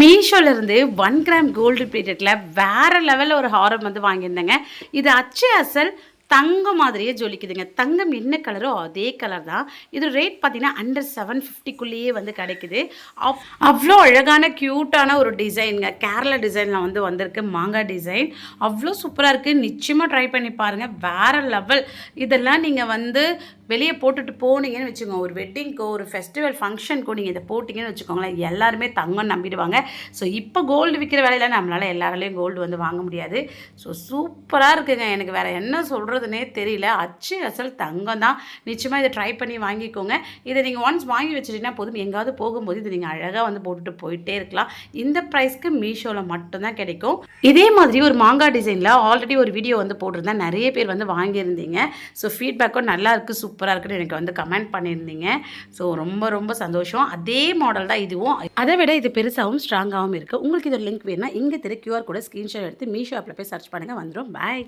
மீஷோலேருந்து 1 gram gold பிளேட்டடில் வேறு லெவலில் ஒரு ஹாரம் வந்து வாங்கியிருந்தேங்க. இது அச்சு அசல் தங்கம் மாதிரியே ஜொலிக்குதுங்க. தங்கம் என்ன கலரோ அதே கலர் தான். இது ரேட் பார்த்தீங்கன்னா அண்டர் 750க்குள்ளேயே வந்து கிடைக்குது. அவ்வளோ அழகான க்யூட்டான ஒரு டிசைனுங்க. கேரளா டிசைனில் வந்து வந்திருக்கு. மாங்காய் டிசைன் அவ்வளோ சூப்பராக இருக்குது. நிச்சயமாக ட்ரை பண்ணி பாருங்கள். வேறு லெவல். இதெல்லாம் நீங்கள் வந்து வெளியே போட்டுட்டு போனீங்கன்னு வச்சுக்கோங்க, ஒரு வெட்டிங்க்கோ ஒரு ஃபெஸ்டிவல் ஃபங்க்ஷனுக்கோ நீங்கள் இதை போட்டிங்கன்னு வச்சுக்கோங்களேன், எல்லாருமே தங்கம் நம்பிடுவாங்க. ஸோ இப்போ கோல்டு விற்கிற வேலையில் நம்மளால் எல்லாராலையும் கோல்டு வந்து வாங்க முடியாது. ஸோ சூப்பராக இருக்குங்க. எனக்கு வேறு என்ன சொல்கிறதுனே தெரியல. அச்சு அசல் தங்கம் தான். நிச்சயமாக இதை ட்ரை பண்ணி வாங்கிக்கோங்க. இதை நீங்கள் ஒன்ஸ் வாங்கி வச்சுட்டிங்கன்னா போதும், எங்காவது போகும்போது இதை நீங்கள் அழகாக வந்து போட்டுட்டு போயிட்டே இருக்கலாம். இந்த ப்ரைஸ்க்கு மீஷோவில் மட்டும்தான் கிடைக்கும். இதே மாதிரி ஒரு மாங்காய் டிசைனில் ஆல்ரெடி ஒரு வீடியோ வந்து போட்டிருந்தேன். நிறைய பேர் வந்து வாங்கியிருந்தீங்க. ஸோ ஃபீட்பேக்கும் நல்லா இருக்குது, சூப்பராக இருக்குன்னு எனக்கு வந்து கமெண்ட் பண்ணியிருந்தீங்க. ஸோ ரொம்ப ரொம்ப சந்தோஷம். அதே மாடல் தான் இதுவும். அதை விட இது பெருசாகவும் ஸ்ட்ராங்காகவும் இருக்குது. உங்களுக்கு இது லிங்க் வேணும்னா இங்கே தெரிய QR கூட ஸ்க்ரீன்ஷாட் எடுத்து மீஷோ ஆப்பில் போய் சர்ச் பண்ணுங்கள், வந்துடும். பாய்.